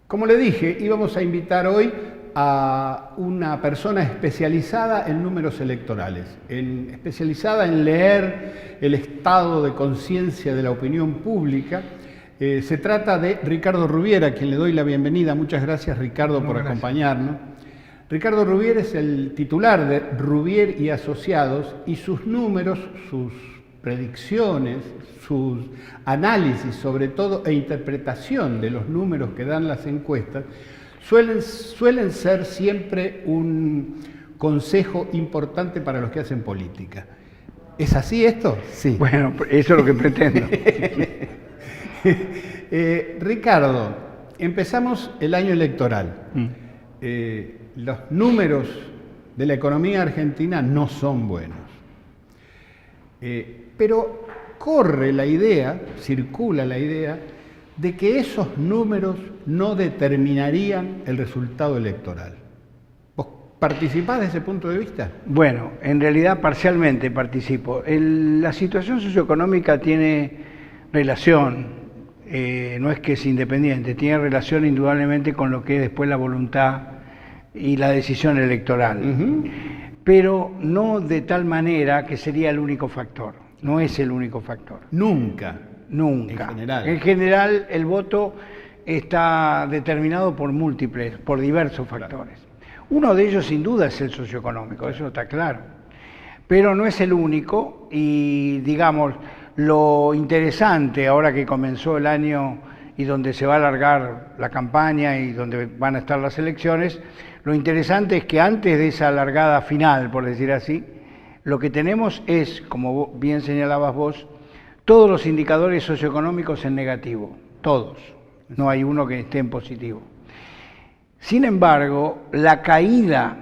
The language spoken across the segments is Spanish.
Como le dije, íbamos a invitar hoy a una persona especializada en números electorales, especializada en leer el estado de conciencia de la opinión pública. Se trata de Ricardo Rubier, a quien le doy la bienvenida. Muchas gracias, Ricardo, por acompañarnos. Ricardo Rubier es el titular de Rubier y Asociados, y sus números, sus predicciones, sus análisis sobre todo e interpretación de los números que dan las encuestas suelen ser siempre un consejo importante para los que hacen política. ¿Es así esto? Sí. Bueno, eso es lo que pretendo. Ricardo, empezamos el año electoral. Los números de la economía argentina no son buenos. Pero corre la idea, circula la idea, de que esos números no determinarían el resultado electoral. ¿Vos participás de ese punto de vista? Bueno, en realidad parcialmente participo. La situación socioeconómica tiene relación, no es que es independiente, tiene relación indudablemente con lo que es después la voluntad y la decisión electoral. Pero no de tal manera que sería el único factor. No es el único factor. Nunca. Nunca. En general el voto está determinado por múltiples, por diversos factores. Uno de ellos sin duda es el socioeconómico, eso está claro. Pero no es el único y digamos, lo interesante ahora que comenzó el año y donde se va a alargar la campaña y donde van a estar las elecciones, lo interesante es que antes de esa largada final, por decir así, lo que tenemos es, como bien señalabas vos, todos los indicadores socioeconómicos en negativo, todos, no hay uno que esté en positivo. Sin embargo, la caída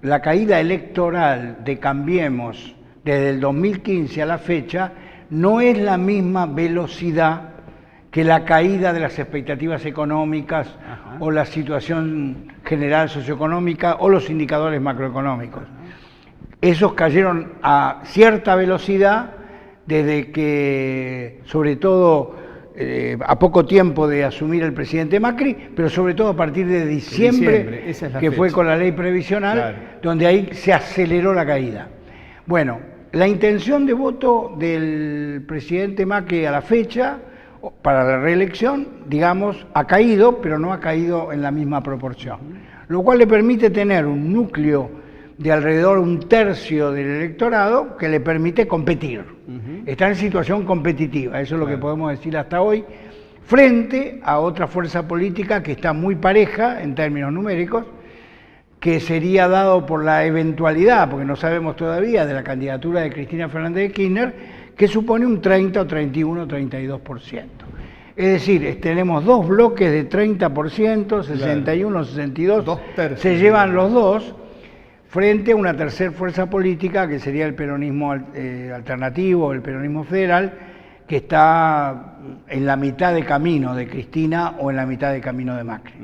electoral de Cambiemos desde el 2015 a la fecha no es la misma velocidad que la caída de las expectativas económicas o la situación general socioeconómica o los indicadores macroeconómicos. Esos cayeron a cierta velocidad desde que, sobre todo, a poco tiempo de asumir el presidente Macri, pero sobre todo a partir de diciembre que fue con la ley previsional, donde ahí se aceleró la caída. Bueno, la intención de voto del presidente Macri a la fecha, para la reelección, digamos, ha caído, pero no ha caído en la misma proporción, lo cual le permite tener un núcleo de alrededor un tercio del electorado que le permite competir. Está en situación competitiva, eso es lo que podemos decir hasta hoy, frente a otra fuerza política que está muy pareja en términos numéricos, que sería dado por la eventualidad, porque no sabemos todavía, de la candidatura de Cristina Fernández de Kirchner, que supone un 30 o 31 o 32%. Es decir, tenemos dos bloques de 30%, 61, 62, se llevan los dos, frente a una tercera fuerza política que sería el peronismo alternativo, el peronismo federal, que está en la mitad de camino de Cristina o en la mitad de camino de Macri.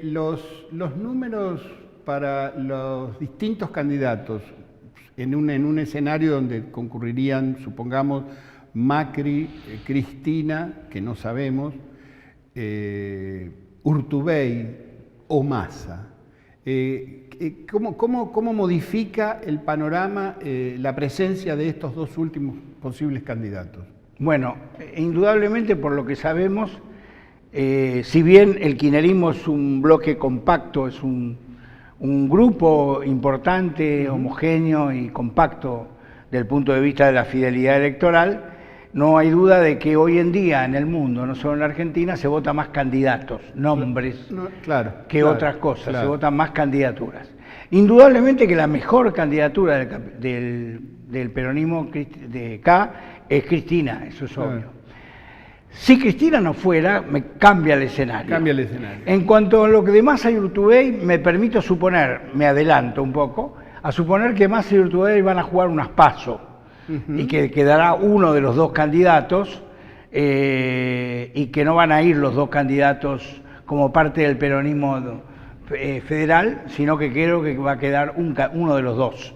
Los números para los distintos candidatos en un escenario donde concurrirían, supongamos, Macri, Cristina, que no sabemos, Urtubey o Massa. ¿Cómo modifica el panorama la presencia de estos dos últimos posibles candidatos? Bueno, indudablemente por lo que sabemos, si bien el kirchnerismo es un bloque compacto, es un grupo importante, homogéneo y compacto desde el punto de vista de la fidelidad electoral, no hay duda de que hoy en día en el mundo, no solo en la Argentina, se vota más candidatos, nombres, que otras cosas, se votan más candidaturas. Indudablemente que la mejor candidatura del peronismo de acá es Cristina, eso es obvio. Si Cristina no fuera, me cambia el escenario. Cambia el escenario. En cuanto a lo que de Massa y Urtubey, me permito suponer, me adelanto un poco, a suponer que Massa y Urtubey van a jugar unas PASO. Y que quedará uno de los dos candidatos y que no van a ir los dos candidatos como parte del peronismo federal, sino que creo que va a quedar uno de los dos.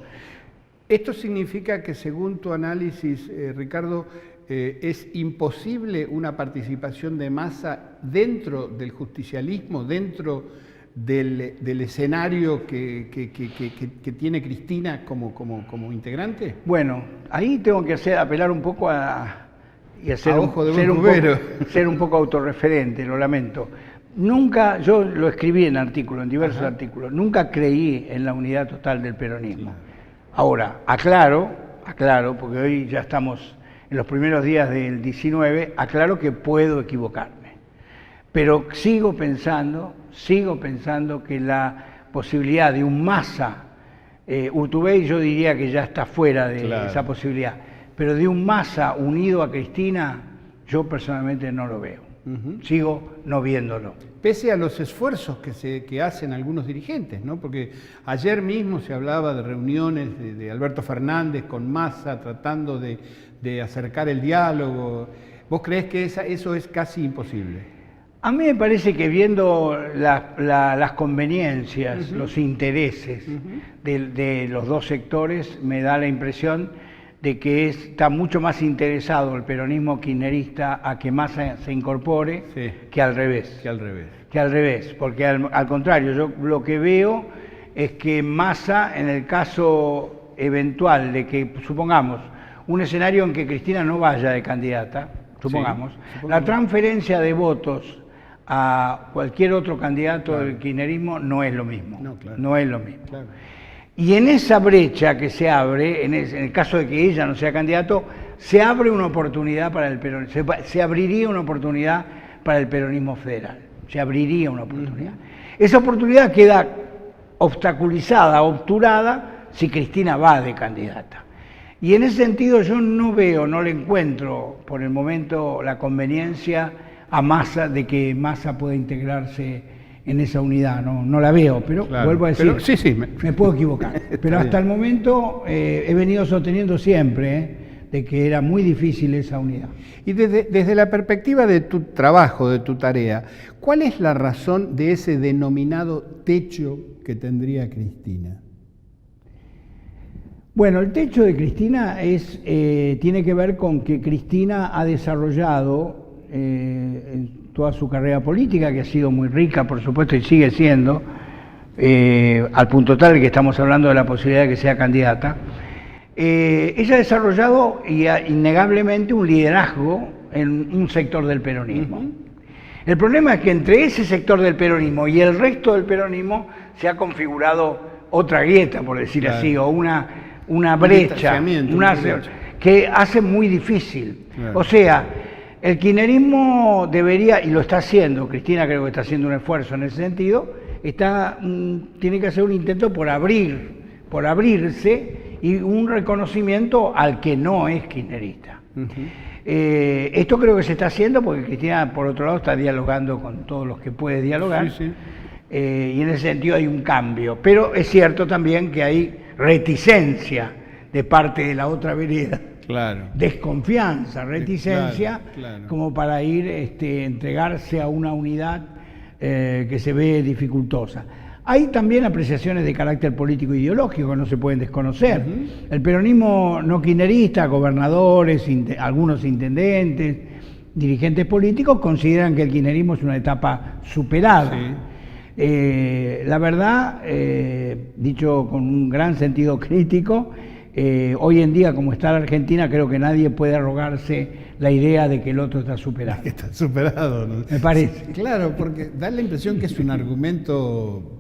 Esto significa que, según tu análisis, Ricardo, ¿es imposible una participación de Massa dentro del justicialismo, dentro del escenario que tiene Cristina como integrante? Bueno, ahí tengo que apelar un poco y ser un poco autorreferente, lo lamento. Nunca, yo lo escribí en artículos, en diversos artículos, nunca creí en la unidad total del peronismo. Ahora, aclaro, porque hoy ya estamos en los primeros días del 19, aclaro que puedo equivocarme. Pero sigo pensando que la posibilidad de un Massa, Urtubey yo diría que ya está fuera de esa posibilidad, pero de un Massa unido a Cristina, yo personalmente no lo veo. Sigo no viéndolo. Pese a los esfuerzos que hacen algunos dirigentes, ¿no? Porque ayer mismo se hablaba de reuniones de Alberto Fernández con Massa tratando de acercar el diálogo. ¿Vos creés que eso es casi imposible? A mí me parece que viendo las conveniencias, los intereses de los dos sectores, me da la impresión de que está mucho más interesado el peronismo kirchnerista a que Massa se incorpore que al revés. Que al revés, porque al contrario, yo lo que veo es que Massa, en el caso eventual de que, supongamos, un escenario en que Cristina no vaya de candidata, supongamos, la transferencia de votos a cualquier otro candidato del kirchnerismo no es lo mismo. No es lo mismo. Claro. Y en esa brecha que se abre, en el caso de que ella no sea candidato, se abre una oportunidad para el peronismo, se abriría una oportunidad para el peronismo federal, se abriría una oportunidad. Esa oportunidad queda obstaculizada, obturada, si Cristina va de candidata. Y en ese sentido yo no le encuentro por el momento la conveniencia a Massa de que Massa pueda integrarse en esa unidad, no la veo, pero vuelvo a decir, me puedo equivocar. Pero hasta el momento he venido sosteniendo siempre de que era muy difícil esa unidad. Y desde la perspectiva de tu trabajo, de tu tarea, ¿cuál es la razón de ese denominado techo que tendría Cristina? Bueno, el techo de Cristina tiene que ver con que Cristina ha desarrollado en toda su carrera política, que ha sido muy rica, por supuesto, y sigue siendo, al punto tal que estamos hablando de la posibilidad de que sea candidata. Ella ha desarrollado innegablemente un liderazgo en un sector del peronismo. El problema es que entre ese sector del peronismo y el resto del peronismo se ha configurado otra grieta, por decir así, o una brecha, que hace muy difícil. O sea, el kirchnerismo debería, y lo está haciendo, Cristina creo que está haciendo un esfuerzo en ese sentido, tiene que hacer un intento por abrirse y un reconocimiento al que no es kirchnerista. Esto creo que se está haciendo porque Cristina, por otro lado, está dialogando con todos los que puede dialogar, y en ese sentido hay un cambio. Pero es cierto también que hay reticencia de parte de la otra vereda. Desconfianza, reticencia, como para entregarse a una unidad que se ve dificultosa. Hay también apreciaciones de carácter político e ideológico que no se pueden desconocer. El peronismo no kirchnerista, gobernadores, algunos intendentes, dirigentes políticos consideran que el kirchnerismo es una etapa superada. La verdad, dicho con un gran sentido crítico, hoy en día, como está la Argentina, creo que nadie puede arrogarse la idea de que el otro está superado. Está superado, ¿no? Me parece. Claro, porque da la impresión que es un argumento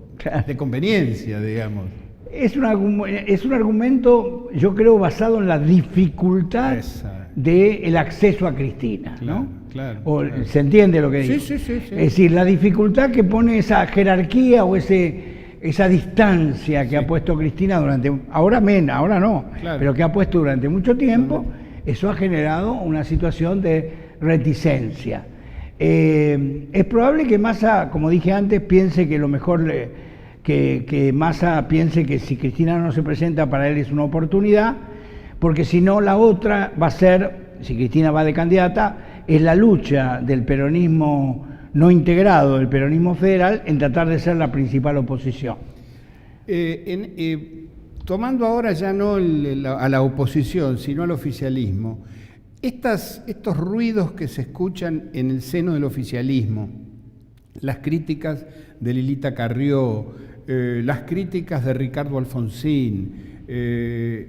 de conveniencia, digamos. Es un argumento, yo creo, basado en la dificultad del acceso a Cristina, ¿no? ¿Se entiende lo que digo? Sí. Es decir, la dificultad que pone esa jerarquía o esa distancia que ha puesto Cristina ahora no, pero que ha puesto durante mucho tiempo, eso ha generado una situación de reticencia. Es probable que Massa, como dije antes, piense que lo mejor, que Massa piense que si Cristina no se presenta, para él es una oportunidad, porque si no, la otra va a ser, si Cristina va de candidata, es la lucha del peronismo no integrado, del peronismo federal, en tratar de ser la principal oposición. Tomando ahora ya no a la oposición, sino al oficialismo, estos ruidos que se escuchan en el seno del oficialismo, las críticas de Lilita Carrió, las críticas de Ricardo Alfonsín,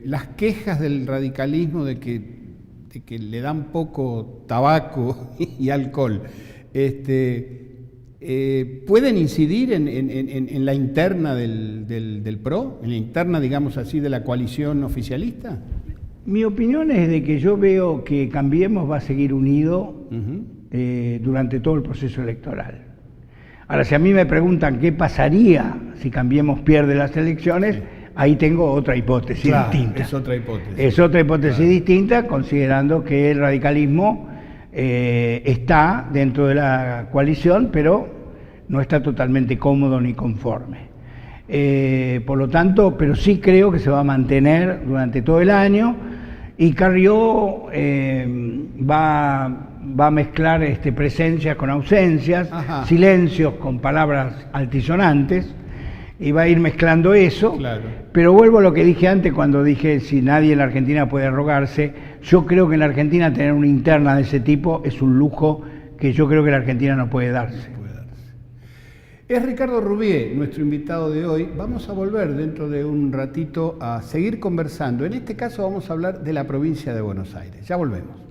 las quejas del radicalismo de que le dan poco tabaco y alcohol, ¿pueden incidir en la interna del PRO, en la interna, digamos así, de la coalición oficialista? Mi opinión es de que yo veo que Cambiemos va a seguir unido durante todo el proceso electoral. Ahora, si a mí me preguntan qué pasaría si Cambiemos pierde las elecciones, ahí tengo otra hipótesis distinta. Es otra hipótesis. Es otra hipótesis distinta, considerando que el radicalismo está dentro de la coalición, pero no está totalmente cómodo ni conforme. Por lo tanto, pero sí creo que se va a mantener durante todo el año, y Carrió va a mezclar presencias con ausencias, silencios con palabras altisonantes, y va a ir mezclando eso. Claro. Pero vuelvo a lo que dije antes cuando dije si nadie en la Argentina puede arrogarse. Yo creo que en la Argentina tener una interna de ese tipo es un lujo que yo creo que la Argentina no puede darse. Es Ricardo Rubié, nuestro invitado de hoy. Vamos a volver dentro de un ratito a seguir conversando. En este caso vamos a hablar de la provincia de Buenos Aires. Ya volvemos.